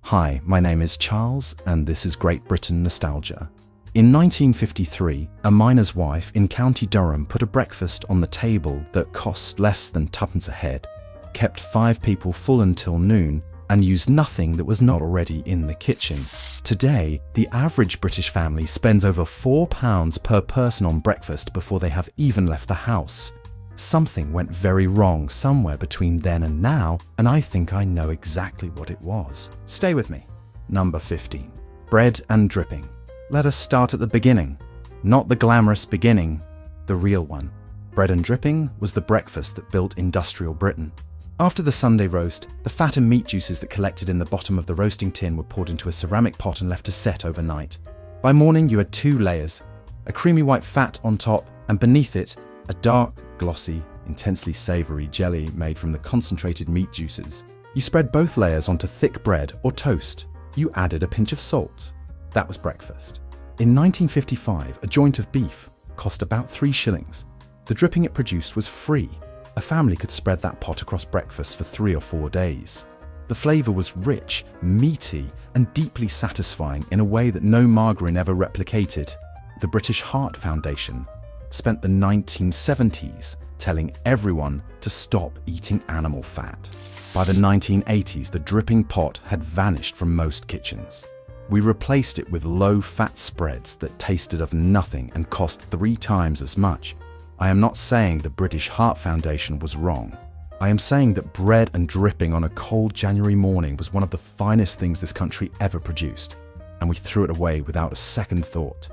Hi, my name is Charles, and this is Great Britain Nostalgia. In 1953, a miner's wife in County Durham put a breakfast on the table that cost less than twopence a head, kept 5 people full until noon, and used nothing that was not already in the kitchen. Today, the average British family spends over £4 per person on breakfast before they have even left the house. Something went very wrong somewhere between then and now, and I think I know exactly what it was. Stay with me. Number 15. Bread and dripping. Let us start at the beginning. Not the glamorous beginning, the real one. Bread and dripping was the breakfast that built industrial Britain. After the Sunday roast, the fat and meat juices that collected in the bottom of the roasting tin were poured into a ceramic pot and left to set overnight. By morning, you had 2 layers, a creamy white fat on top, and beneath it, a dark, glossy, intensely savory jelly made from the concentrated meat juices. You spread both layers onto thick bread or toast. You added a pinch of salt. That was breakfast. In 1955, a joint of beef cost about 3 shillings. The dripping it produced was free. A family could spread that pot across breakfast for 3 or 4 days. The flavour was rich, meaty, and deeply satisfying in a way that no margarine ever replicated. The British Heart Foundation spent the 1970s telling everyone to stop eating animal fat. By the 1980s, the dripping pot had vanished from most kitchens. We replaced it with low-fat spreads that tasted of nothing and cost 3 times as much. I am not saying the British Heart Foundation was wrong. I am saying that bread and dripping on a cold January morning was one of the finest things this country ever produced, and we threw it away without a second thought.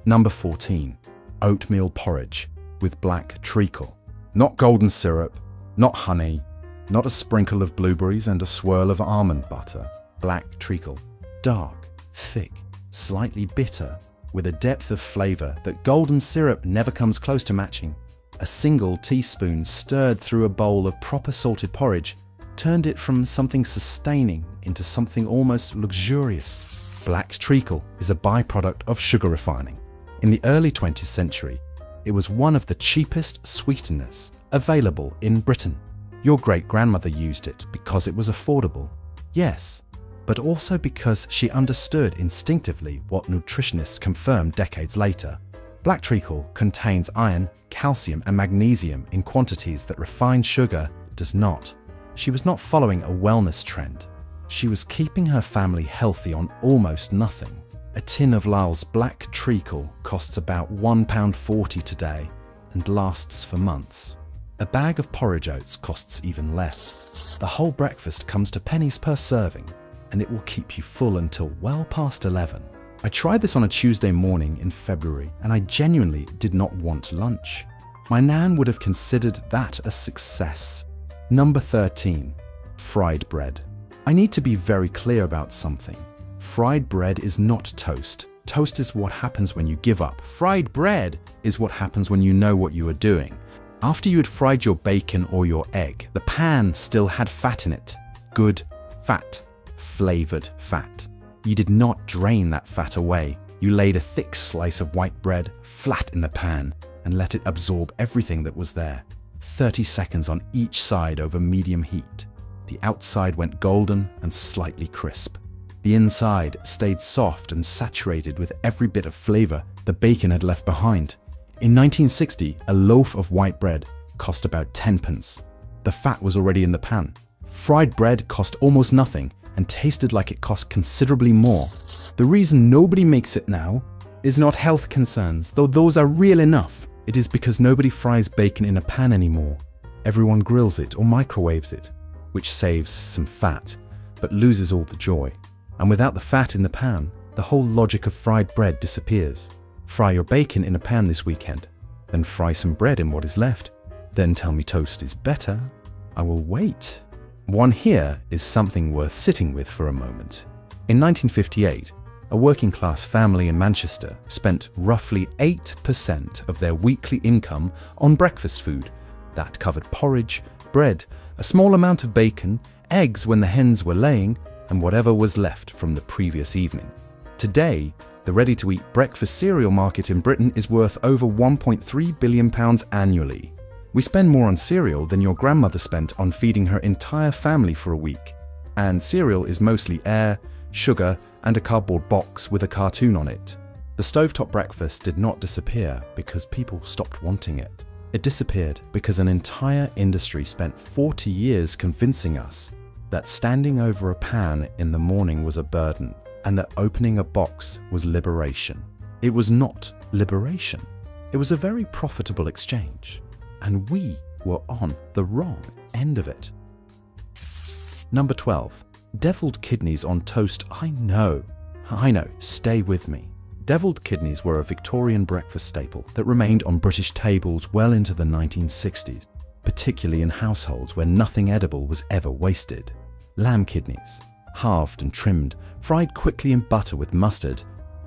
Number 14. Oatmeal porridge with black treacle. Not golden syrup, not honey, not a sprinkle of blueberries and a swirl of almond butter. Black treacle. Dark, thick, slightly bitter, with a depth of flavour that golden syrup never comes close to matching. A single teaspoon stirred through a bowl of proper salted porridge turned it from something sustaining into something almost luxurious. Black treacle is a byproduct of sugar refining. In the early 20th century, it was one of the cheapest sweeteners available in Britain. Your great-grandmother used it because it was affordable, yes, but also because she understood instinctively what nutritionists confirmed decades later. Black treacle contains iron, calcium, and magnesium in quantities that refined sugar does not. She was not following a wellness trend. She was keeping her family healthy on almost nothing. A tin of Lyle's black treacle costs about £1.40 today and lasts for months. A bag of porridge oats costs even less. The whole breakfast comes to pennies per serving, and it will keep you full until well past 11. I tried this on a Tuesday morning in February, and I genuinely did not want lunch. My nan would have considered that a success. Number 13. Fried bread. I need to be very clear about something. Fried bread is not toast. Toast is what happens when you give up. Fried bread is what happens when you know what you are doing. After you had fried your bacon or your egg, the pan still had fat in it. Good fat. Flavoured fat. You did not drain that fat away. You laid a thick slice of white bread flat in the pan and let it absorb everything that was there. 30 seconds on each side over medium heat. The outside went golden and slightly crisp. The inside stayed soft and saturated with every bit of flavour the bacon had left behind. In 1960, a loaf of white bread cost about 10 pence. The fat was already in the pan. Fried bread cost almost nothing and tasted like it cost considerably more. The reason nobody makes it now is not health concerns, though those are real enough. It is because nobody fries bacon in a pan anymore. Everyone grills it or microwaves it, which saves some fat, but loses all the joy. And without the fat in the pan, the whole logic of fried bread disappears. Fry your bacon in a pan this weekend, then fry some bread in what is left. Then tell me toast is better. I will wait. One here is something worth sitting with for a moment. In 1958, a working-class family in Manchester spent roughly 8% of their weekly income on breakfast food. That covered porridge, bread, a small amount of bacon, eggs when the hens were laying, and whatever was left from the previous evening. Today, the ready-to-eat breakfast cereal market in Britain is worth over £1.3 billion annually. We spend more on cereal than your grandmother spent on feeding her entire family for a week. and cereal is mostly air, sugar, and a cardboard box with a cartoon on it. The stovetop breakfast did not disappear because people stopped wanting it. It disappeared because an entire industry spent 40 years convincing us that standing over a pan in the morning was a burden and that opening a box was liberation. It was not liberation. It was a very profitable exchange, and we were on the wrong end of it. Number 12. Deviled kidneys on toast. I know, stay with me. Deviled kidneys were a Victorian breakfast staple that remained on British tables well into the 1960s, particularly in households where nothing edible was ever wasted. Lamb kidneys, halved and trimmed, fried quickly in butter with mustard,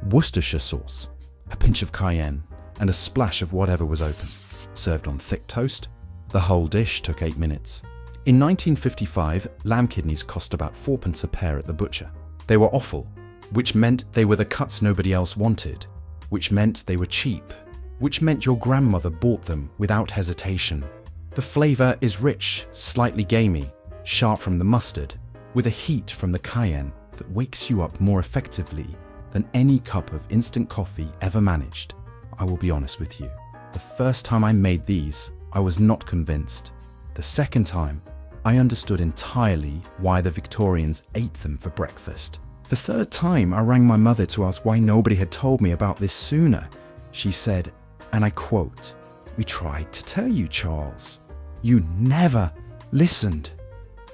Worcestershire sauce, a pinch of cayenne, and a splash of whatever was open. Served on thick toast, the whole dish took 8 minutes. In 1955, lamb kidneys cost about 4p a pair at the butcher. They were offal, which meant they were the cuts nobody else wanted, which meant they were cheap, which meant your grandmother bought them without hesitation. The flavour is rich, slightly gamey, sharp from the mustard, with a heat from the cayenne that wakes you up more effectively than any cup of instant coffee ever managed. I will be honest with you. The first time I made these, I was not convinced. The second time, I understood entirely why the Victorians ate them for breakfast. The third time, I rang my mother to ask why nobody had told me about this sooner. She said, and I quote, "We tried to tell you, Charles. You never listened."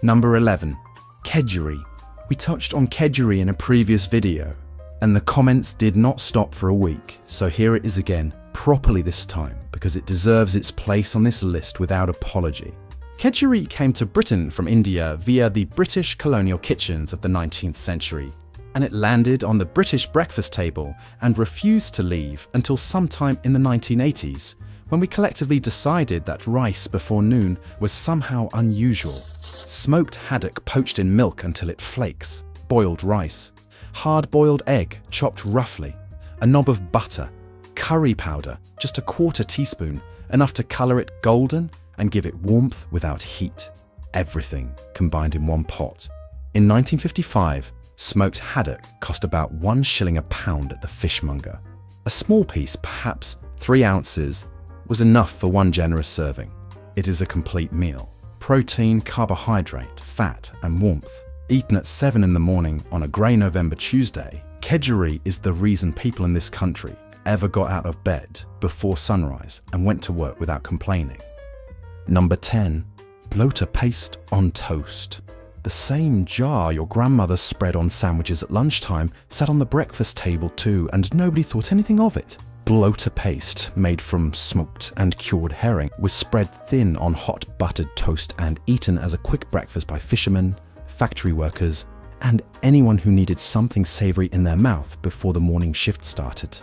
Number 11. Kedgeree. We touched on kedgeree in a previous video, and the comments did not stop for a week, so here it is again, properly this time, because it deserves its place on this list without apology. Kedgeree came to Britain from India via the British colonial kitchens of the 19th century, and it landed on the British breakfast table and refused to leave until sometime in the 1980s, when we collectively decided that rice before noon was somehow unusual. Smoked haddock poached in milk until it flakes, boiled rice, hard-boiled egg chopped roughly, a knob of butter, curry powder, just a quarter teaspoon, enough to colour it golden and give it warmth without heat. Everything combined in one pot. In 1955, smoked haddock cost about 1 shilling a pound at the fishmonger. A small piece, perhaps 3 ounces, was enough for one generous serving. It is a complete meal. Protein, carbohydrate, fat, and warmth. Eaten at 7 in the morning on a grey November Tuesday, kedgeree is the reason people in this country ever got out of bed before sunrise and went to work without complaining. Number 10. Bloater paste on toast. The same jar your grandmother spread on sandwiches at lunchtime sat on the breakfast table too, and nobody thought anything of it. Bloater paste, made from smoked and cured herring, was spread thin on hot buttered toast and eaten as a quick breakfast by fishermen, factory workers, and anyone who needed something savoury in their mouth before the morning shift started.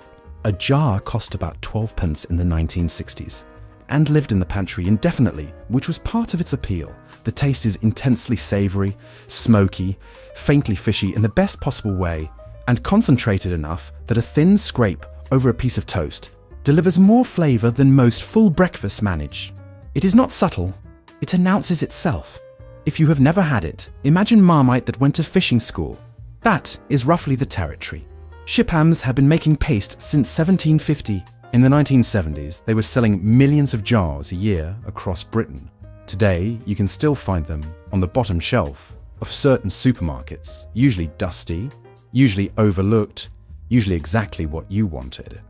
A jar cost about 12p in the 1960s and lived in the pantry indefinitely, which was part of its appeal. The taste is intensely savoury, smoky, faintly fishy in the best possible way, and concentrated enough that a thin scrape over a piece of toast delivers more flavour than most full breakfasts manage. It is not subtle, it announces itself. If you have never had it, imagine Marmite that went to fishing school. That is roughly the territory. Shiphams have been making paste since 1750. In the 1970s, they were selling millions of jars a year across Britain. Today, you can still find them on the bottom shelf of certain supermarkets, usually dusty, usually overlooked, usually exactly what you wanted.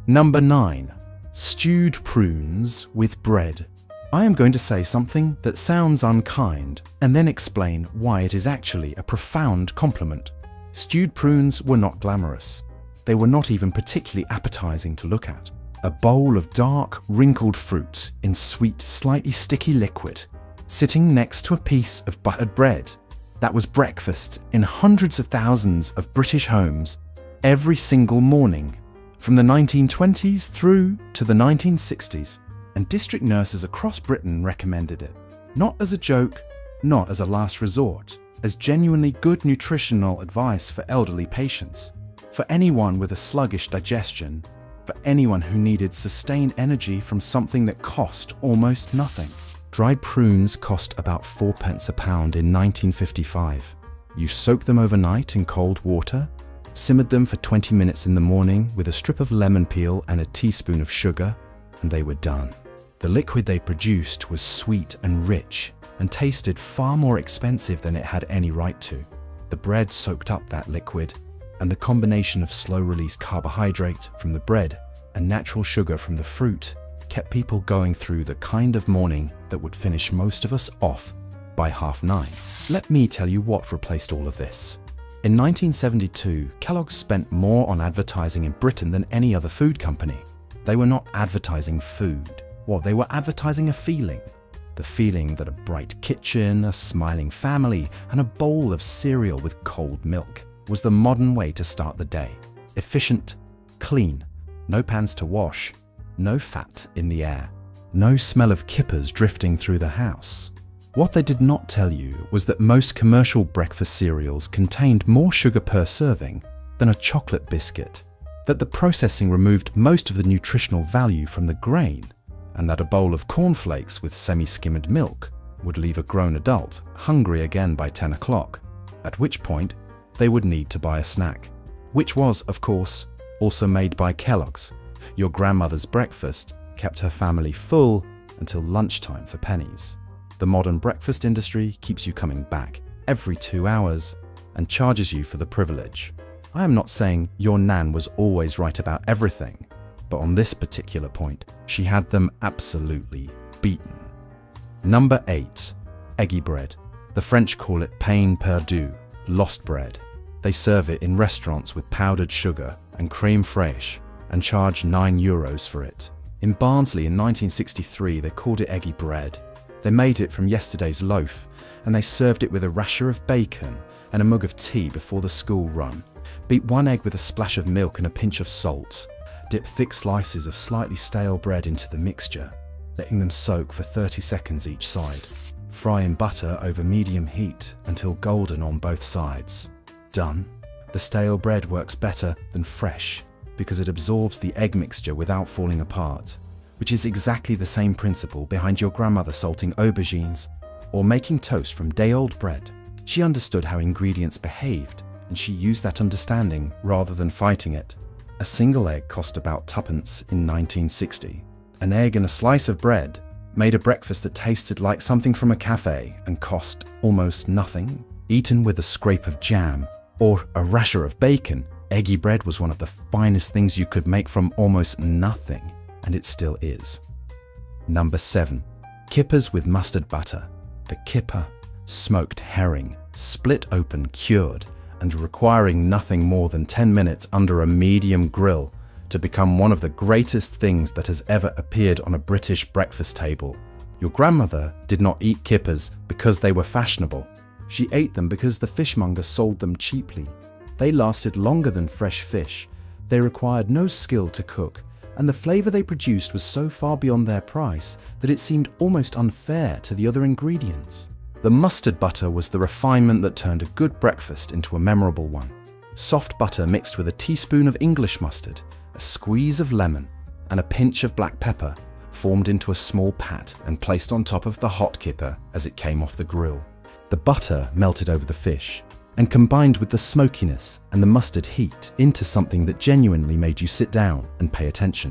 Number 9. Stewed prunes with bread. I am going to say something that sounds unkind and then explain why it is actually a profound compliment. Stewed prunes were not glamorous. They were not even particularly appetizing to look at. A bowl of dark, wrinkled fruit in sweet, slightly sticky liquid, sitting next to a piece of buttered bread. That was breakfast in hundreds of thousands of British homes every single morning, from the 1920s through to the 1960s, and district nurses across Britain recommended it. Not as a joke, not as a last resort, as genuinely good nutritional advice for elderly patients, for anyone with a sluggish digestion, for anyone who needed sustained energy from something that cost almost nothing. Dried prunes cost about 4p a pound in 1955. You soak them overnight in cold water, simmered them for 20 minutes in the morning with a strip of lemon peel and a teaspoon of sugar, and they were done. The liquid they produced was sweet and rich and tasted far more expensive than it had any right to. The bread soaked up that liquid, and the combination of slow-release carbohydrate from the bread and natural sugar from the fruit kept people going through the kind of morning that would finish most of us off by 9:30. Let me tell you what replaced all of this. In 1972, Kellogg's spent more on advertising in Britain than any other food company. They were not advertising food. They were advertising a feeling. The feeling that a bright kitchen, a smiling family, and a bowl of cereal with cold milk was the modern way to start the day. Efficient, clean, no pans to wash, no fat in the air, no smell of kippers drifting through the house. What they did not tell you was that most commercial breakfast cereals contained more sugar per serving than a chocolate biscuit, that the processing removed most of the nutritional value from the grain, and that a bowl of cornflakes with semi-skimmed milk would leave a grown adult hungry again by 10 o'clock, at which point they would need to buy a snack, which was, of course, also made by Kellogg's. Your grandmother's breakfast kept her family full until lunchtime for pennies. The modern breakfast industry keeps you coming back every 2 hours and charges you for the privilege. I am not saying your nan was always right about everything, but on this particular point, she had them absolutely beaten. Number 8. Eggy bread. The French call it pain perdu, lost bread. They serve it in restaurants with powdered sugar and crème fraîche and charge €9 for it. In Barnsley in 1963, they called it eggy bread. They made it from yesterday's loaf, and they served it with a rasher of bacon and a mug of tea before the school run. Beat one egg with a splash of milk and a pinch of salt. Dip thick slices of slightly stale bread into the mixture, letting them soak for 30 seconds each side. Fry in butter over medium heat until golden on both sides. Done. The stale bread works better than fresh because it absorbs the egg mixture without falling apart, which is exactly the same principle behind your grandmother salting aubergines or making toast from day-old bread. She understood how ingredients behaved, and she used that understanding rather than fighting it. A single egg cost about 2p in 1960. An egg and a slice of bread made a breakfast that tasted like something from a cafe and cost almost nothing. Eaten with a scrape of jam or a rasher of bacon, eggy bread was one of the finest things you could make from almost nothing, and it still is. Number 7. Kippers with mustard butter. The kipper, smoked herring, split open, cured, and requiring nothing more than 10 minutes under a medium grill to become one of the greatest things that has ever appeared on a British breakfast table. Your grandmother did not eat kippers because they were fashionable. She ate them because the fishmonger sold them cheaply. They lasted longer than fresh fish. They required no skill to cook, and the flavor they produced was so far beyond their price that it seemed almost unfair to the other ingredients. The mustard butter was the refinement that turned a good breakfast into a memorable one. Soft butter mixed with a teaspoon of English mustard, a squeeze of lemon, and a pinch of black pepper formed into a small pat and placed on top of the hot kipper as it came off the grill. The butter melted over the fish and combined with the smokiness and the mustard heat into something that genuinely made you sit down and pay attention.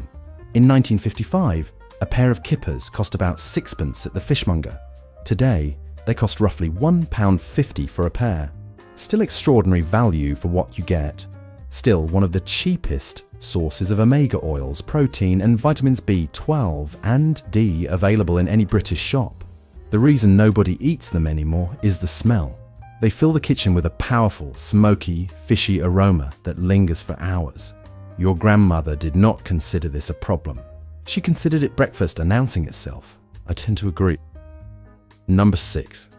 In 1955, a pair of kippers cost about 6p at the fishmonger. Today, they cost roughly £1.50 for a pair. Still extraordinary value for what you get. Still one of the cheapest sources of omega oils, protein and vitamins B12 and D available in any British shop. The reason nobody eats them anymore is the smell. They fill the kitchen with a powerful, smoky, fishy aroma that lingers for hours. Your grandmother did not consider this a problem. She considered it breakfast announcing itself. I tend to agree. Number 6.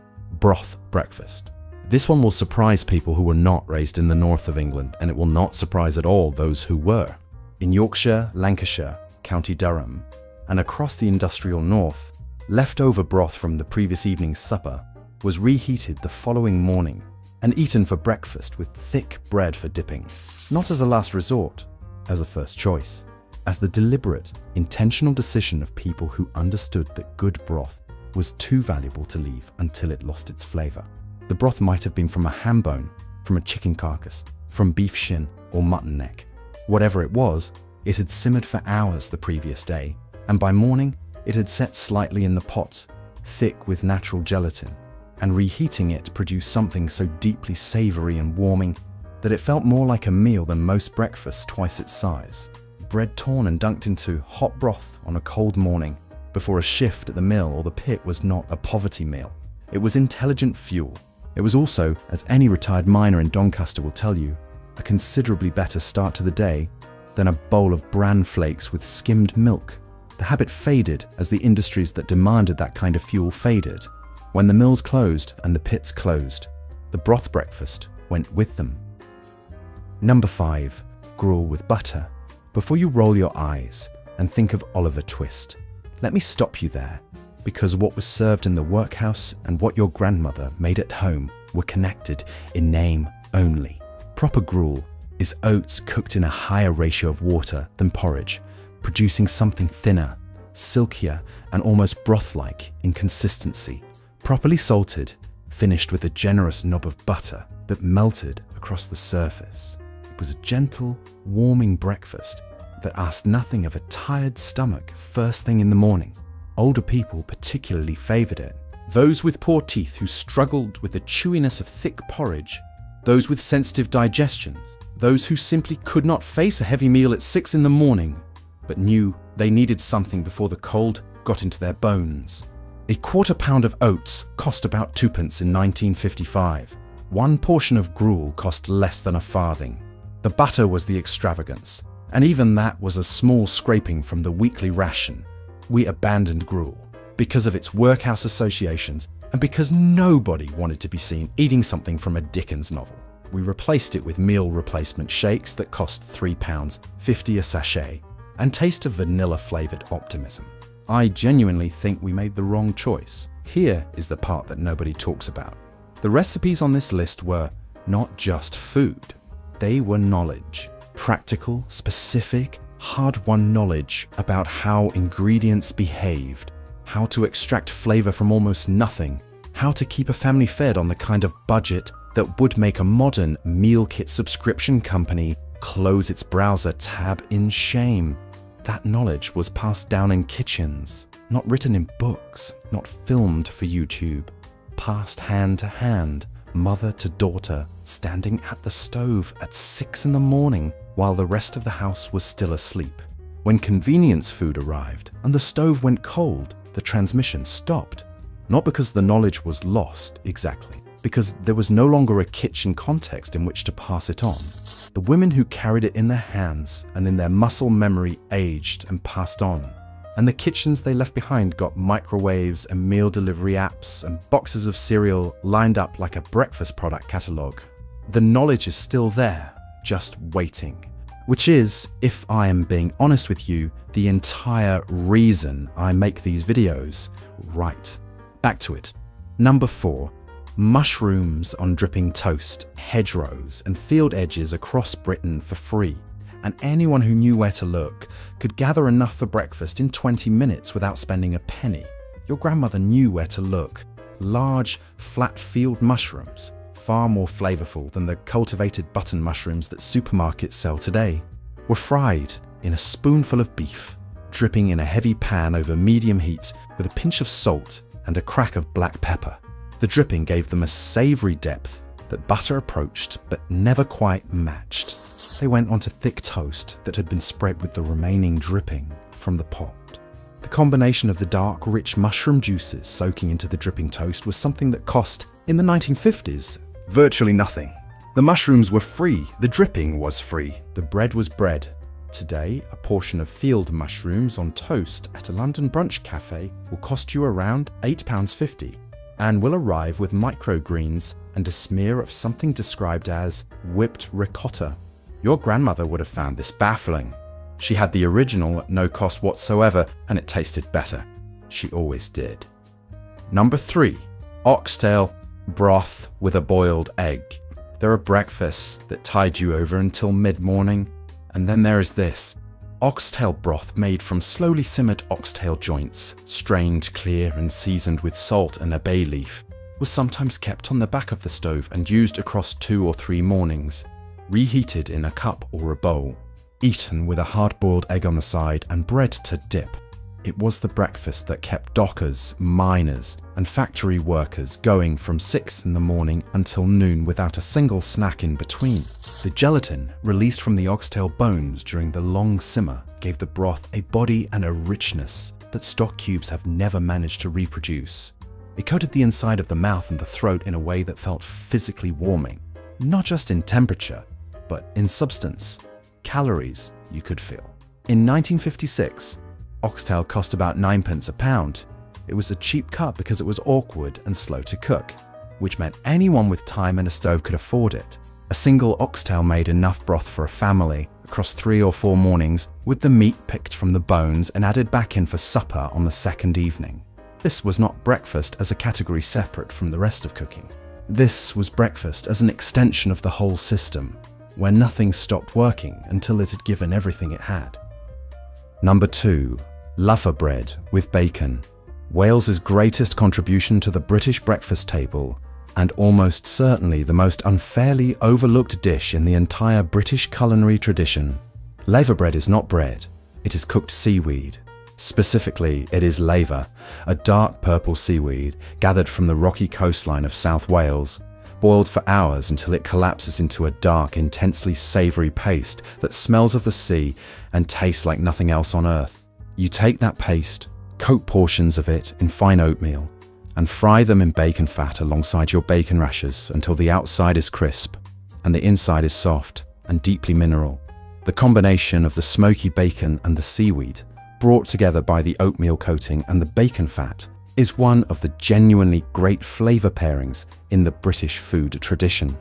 Broth breakfast. This one will surprise people who were not raised in the north of England, and it will not surprise at all those who were. In Yorkshire, Lancashire, County Durham, and across the industrial north, leftover broth from the previous evening's supper was reheated the following morning and eaten for breakfast with thick bread for dipping, not as a last resort, as a first choice, as the deliberate, intentional decision of people who understood that good broth was too valuable to leave until it lost its flavor. The broth might have been from a ham bone, from a chicken carcass, from beef shin or mutton neck. Whatever it was, it had simmered for hours the previous day, and by morning it had set slightly in the pot, thick with natural gelatin, and reheating it produced something so deeply savory and warming that it felt more like a meal than most breakfasts twice its size. Bread torn and dunked into hot broth on a cold morning before a shift at the mill or the pit was not a poverty meal. It was intelligent fuel. It was also, as any retired miner in Doncaster will tell you, a considerably better start to the day than a bowl of bran flakes with skimmed milk. The habit faded as the industries that demanded that kind of fuel faded. When the mills closed and the pits closed, the broth breakfast went with them. Number 5. Gruel with butter. Before you roll your eyes and think of Oliver Twist, let me stop you there, because what was served in the workhouse and what your grandmother made at home were connected in name only. Proper gruel is oats cooked in a higher ratio of water than porridge, producing something thinner, silkier, and almost broth-like in consistency. Properly salted, finished with a generous knob of butter that melted across the surface. It was a gentle, warming breakfast that asked nothing of a tired stomach first thing in the morning. Older people particularly favoured it. Those with poor teeth who struggled with the chewiness of thick porridge, those with sensitive digestions, those who simply could not face a heavy meal at 6 in the morning, but knew they needed something before the cold got into their bones. A quarter pound of oats cost about 2p in 1955. One portion of gruel cost less than a farthing. The butter was the extravagance, and even that was a small scraping from the weekly ration. We abandoned gruel because of its workhouse associations and because nobody wanted to be seen eating something from a Dickens novel. We replaced it with meal replacement shakes that cost £3.50 a sachet and taste of vanilla-flavoured optimism. I genuinely think we made the wrong choice. Here is the part that nobody talks about. The recipes on this list were not just food. They were knowledge. Practical, specific, hard-won knowledge about how ingredients behaved, how to extract flavour from almost nothing, how to keep a family fed on the kind of budget that would make a modern meal kit subscription company close its browser tab in shame. That knowledge was passed down in kitchens, not written in books, not filmed for YouTube, passed hand to hand, mother to daughter, standing at the stove at 6 in the morning while the rest of the house was still asleep. When convenience food arrived and the stove went cold, the transmission stopped. Not because the knowledge was lost exactly, because there was no longer a kitchen context in which to pass it on. The women who carried it in their hands and in their muscle memory aged and passed on. And the kitchens they left behind got microwaves and meal delivery apps and boxes of cereal lined up like a breakfast product catalogue. The knowledge is still there, just waiting. Which is, if I am being honest with you, the entire reason I make these videos. Right, back to it. Number 4. Mushrooms on dripping toast, hedgerows and field edges across Britain for free. And anyone who knew where to look could gather enough for breakfast in 20 minutes without spending a penny. Your grandmother knew where to look. Large, flat field mushrooms, far more flavourful than the cultivated button mushrooms that supermarkets sell today, were fried in a spoonful of beef, dripping in a heavy pan over medium heat with a pinch of salt and a crack of black pepper. The dripping gave them a savoury depth that butter approached but never quite matched. They went onto thick toast that had been spread with the remaining dripping from the pot. The combination of the dark, rich mushroom juices soaking into the dripping toast was something that cost, in the 1950s, virtually nothing. The mushrooms were free, the dripping was free, the bread was bread. Today, a portion of field mushrooms on toast at a London brunch cafe will cost you around £8.50 and will arrive with microgreens and a smear of something described as whipped ricotta. Your grandmother would have found this baffling. She had the original at no cost whatsoever, and it tasted better. She always did. Number 3. Oxtail broth with a boiled egg. There are breakfasts that tide you over until mid-morning, and then there is this. Oxtail broth made from slowly simmered oxtail joints, strained clear and seasoned with salt and a bay leaf, was sometimes kept on the back of the stove and used across 2 or 3 mornings, reheated in a cup or a bowl, eaten with a hard-boiled egg on the side and bread to dip. It was the breakfast that kept dockers, miners, and factory workers going from 6 in the morning until noon without a single snack in between. The gelatin released from the oxtail bones during the long simmer gave the broth a body and a richness that stock cubes have never managed to reproduce. It coated the inside of the mouth and the throat in a way that felt physically warming, not just in temperature, but in substance. Calories you could feel. In 1956, oxtail cost about 9p a pound. It was a cheap cut because it was awkward and slow to cook, which meant anyone with time and a stove could afford it. A single oxtail made enough broth for a family across 3 or 4 mornings, with the meat picked from the bones and added back in for supper on the second evening. This was not breakfast as a category separate from the rest of cooking. This was breakfast as an extension of the whole system, where nothing stopped working until it had given everything it had. Number 2. Laffer bread with bacon. Wales's greatest contribution to the British breakfast table, and almost certainly the most unfairly overlooked dish in the entire British culinary tradition. Laver bread is not bread, it is cooked seaweed. Specifically, it is laver, a dark purple seaweed gathered from the rocky coastline of South Wales, boiled for hours until it collapses into a dark, intensely savoury paste that smells of the sea and tastes like nothing else on earth. You take that paste, coat portions of it in fine oatmeal, and fry them in bacon fat alongside your bacon rashers until the outside is crisp and the inside is soft and deeply mineral. The combination of the smoky bacon and the seaweed, brought together by the oatmeal coating and the bacon fat, is one of the genuinely great flavour pairings in the British food tradition.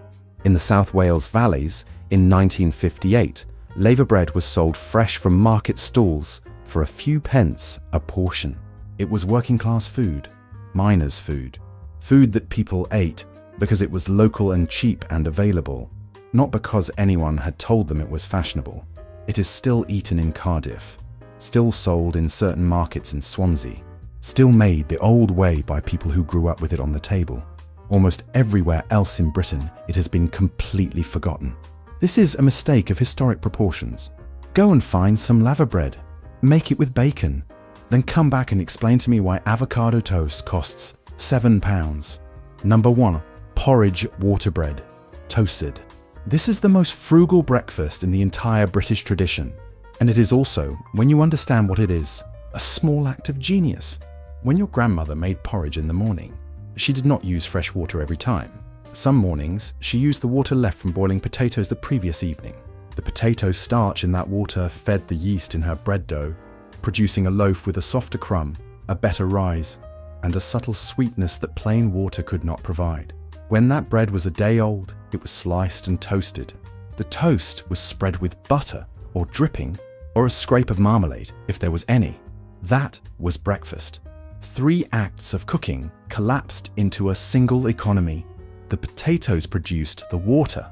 In the South Wales valleys, in 1958, laver bread was sold fresh from market stalls for a few pence a portion. It was working class food, miners' food, food that people ate because it was local and cheap and available, not because anyone had told them it was fashionable. It is still eaten in Cardiff, still sold in certain markets in Swansea, still made the old way by people who grew up with it on the table. Almost everywhere else in Britain, it has been completely forgotten. This is a mistake of historic proportions. Go and find some laver bread, make it with bacon, then come back and explain to me why avocado toast costs £7. Number 1. Porridge water bread, toasted. This is the most frugal breakfast in the entire British tradition, and it is also, when you understand what it is, a small act of genius. When your grandmother made porridge in the morning, she did not use fresh water every time. Some mornings, she used the water left from boiling potatoes the previous evening. The potato starch in that water fed the yeast in her bread dough, producing a loaf with a softer crumb, a better rise, and a subtle sweetness that plain water could not provide. When that bread was a day old, it was sliced and toasted. The toast was spread with butter or dripping, or a scrape of marmalade, if there was any. That was breakfast. 3 acts of cooking collapsed into a single economy. The potatoes produced the water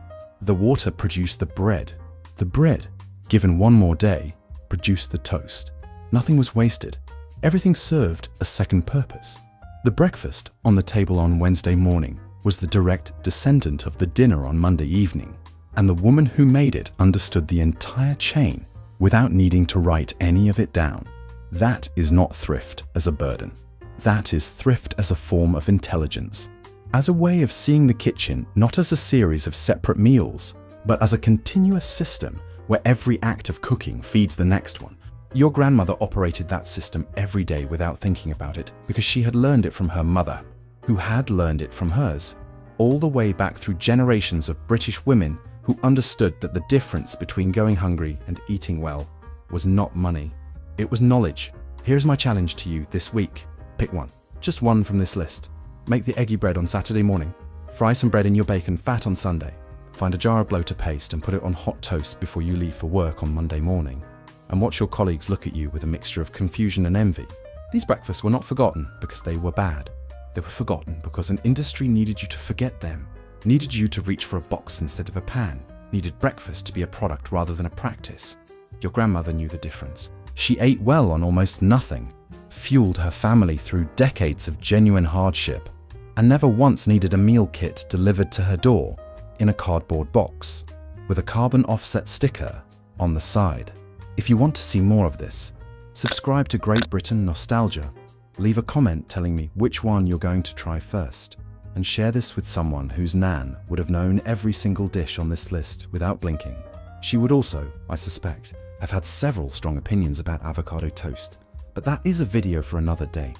produced the bread. The bread, given one more day, produced the toast. Nothing was wasted. Everything served a second purpose. The breakfast on the table on Wednesday morning was the direct descendant of the dinner on Monday evening, and the woman who made it understood the entire chain without needing to write any of it down. That is not thrift as a burden. That is thrift as a form of intelligence, as a way of seeing the kitchen not as a series of separate meals, but as a continuous system where every act of cooking feeds the next one. Your grandmother operated that system every day without thinking about it because she had learned it from her mother, who had learned it from hers, all the way back through generations of British women who understood that the difference between going hungry and eating well was not money. It was knowledge. Here's my challenge to you this week. Pick one, just one from this list. Make the eggy bread on Saturday morning. Fry some bread in your bacon fat on Sunday. Find a jar of bloater paste and put it on hot toast before you leave for work on Monday morning. And watch your colleagues look at you with a mixture of confusion and envy. These breakfasts were not forgotten because they were bad. They were forgotten because an industry needed you to forget them, needed you to reach for a box instead of a pan, needed breakfast to be a product rather than a practice. Your grandmother knew the difference. She ate well on almost nothing, fueled her family through decades of genuine hardship, and never once needed a meal kit delivered to her door in a cardboard box with a carbon offset sticker on the side. If you want to see more of this, subscribe to Great Britain Nostalgia, leave a comment telling me which one you're going to try first, and share this with someone whose nan would have known every single dish on this list without blinking. She would also, I suspect, have had several strong opinions about avocado toast, but that is a video for another day.